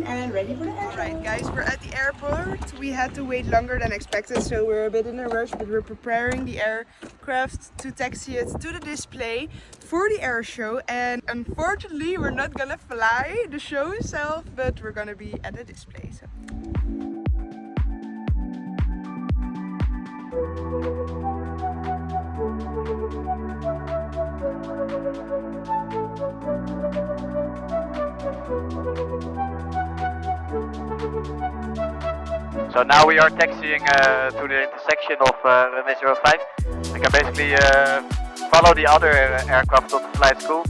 and ready for the air show. Alright guys, we're at the airport. We had to wait longer than expected, so we're a bit in a rush, but we're preparing the aircraft to taxi it to the display for the air show. And unfortunately, we're not gonna fly the show itself, but we're gonna be at the display. So. So now we are taxiing to the intersection of runway 05. I can basically follow the other aircraft on the flight school.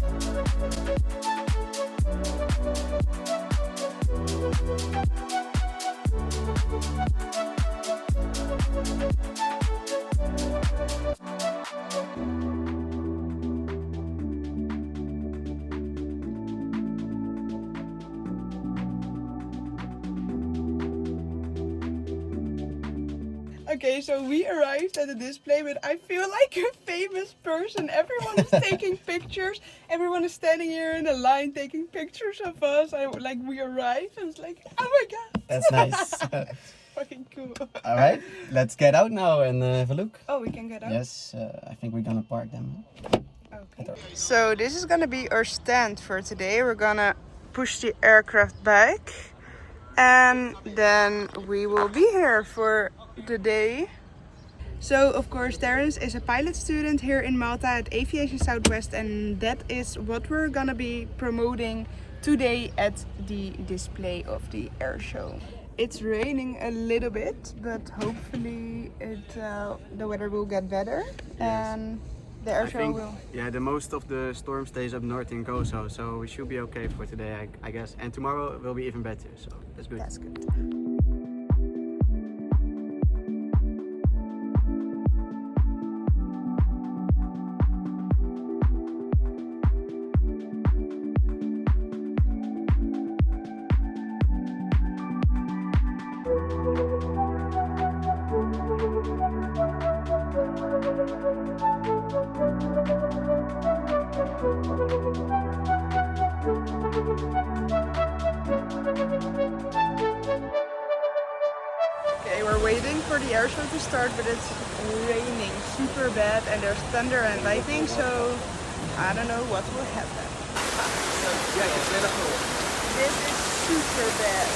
Okay, so we arrived at the display, but I feel like a famous person. Everyone is taking pictures. Everyone is standing here in a line taking pictures of us. We arrived. I was like, oh my god. That's nice. Fucking cool. Alright, let's get out now and have a look. Oh, we can get out? Yes, I think we're gonna park them. Okay. So this is gonna be our stand for today. We're gonna push the aircraft back. And then we will be here for the day. So of course Terence is a pilot student here in Malta at Aviation Southwest, and that is what we're gonna be promoting today at the display of the air show. It's raining a little bit, but hopefully the weather will get better. Yes. And the air show will... Yeah, the most of the storm stays up north in Gozo, so we should be okay for today, I guess. And tomorrow will be even better, so that's good. That's good. Okay, we're waiting for the air show to start, but it's raining super bad and there's thunder and lightning, so I don't know what will happen. This is super bad.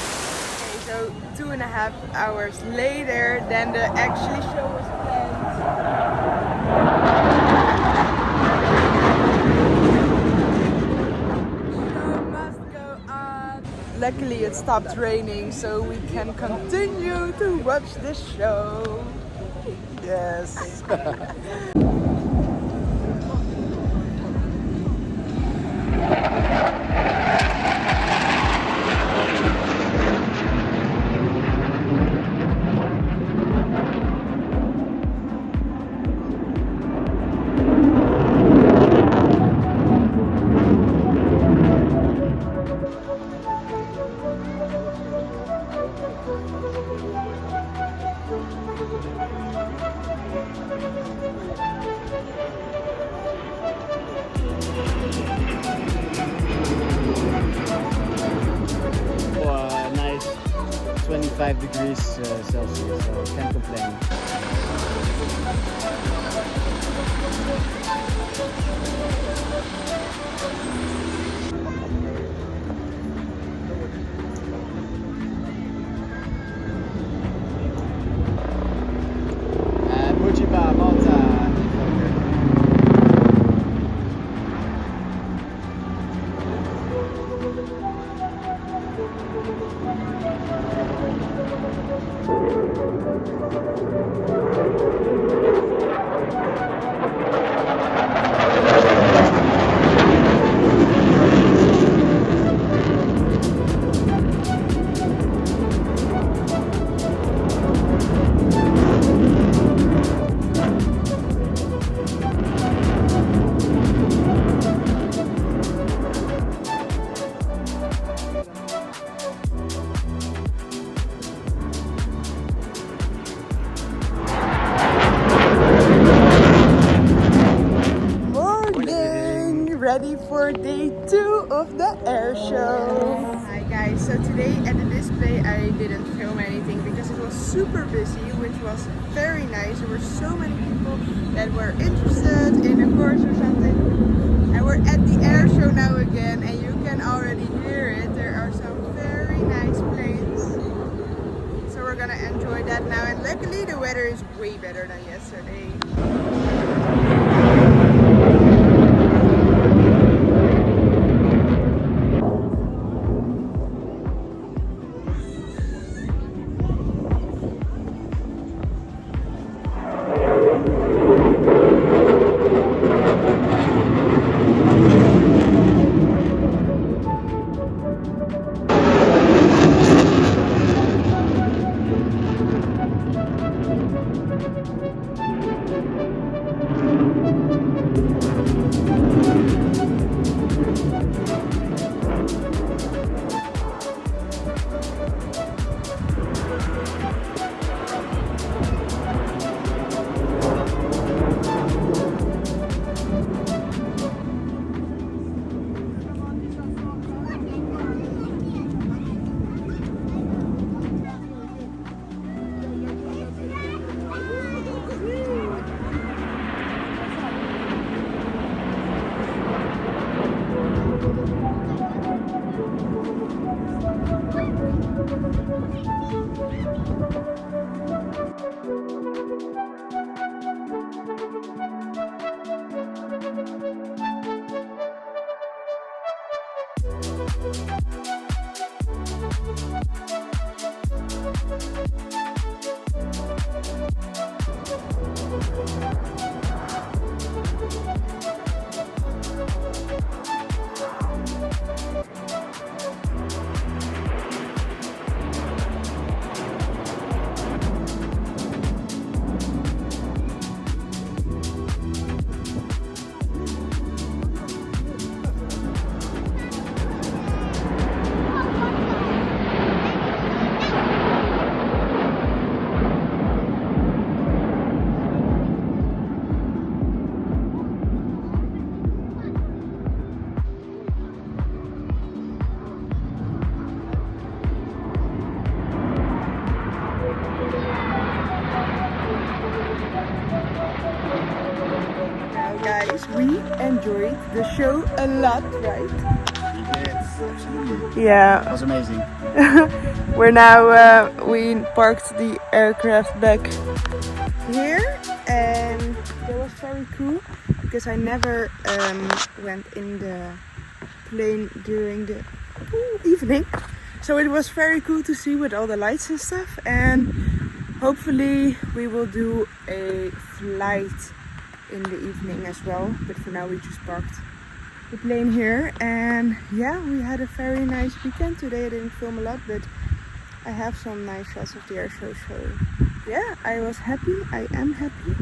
Okay, so 2.5 hours later than the actually show was planned. Luckily it stopped raining, so we can continue to watch the show. Yes. Nice 25 degrees Celsius, so can't complain. Malta. Ready for day 2 of the air show. Hi guys, so today at the display I didn't film anything because it was super busy, which was very nice. There were so many people that were interested in a course or something. And we're at the air show now again, and you can already hear it. There are some very nice planes. So we're gonna enjoy that now, and luckily the weather is way better than yesterday. Guys, we enjoyed the show a lot, right? Yes, absolutely. Yeah. It was amazing. We're now, we parked the aircraft back here, and that was very cool because I never went in the plane during the evening. So it was very cool to see with all the lights and stuff, and hopefully we will do a flight in the evening as well, but for now we just parked the plane here. And yeah, we had a very nice weekend today. I didn't film a lot, but I have some nice shots of the air show, so yeah, I was happy, I am happy,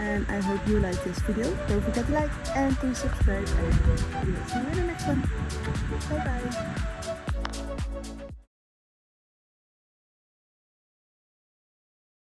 and I hope you like this video. Don't forget to like and to subscribe, and we will see you in the next one. Bye bye.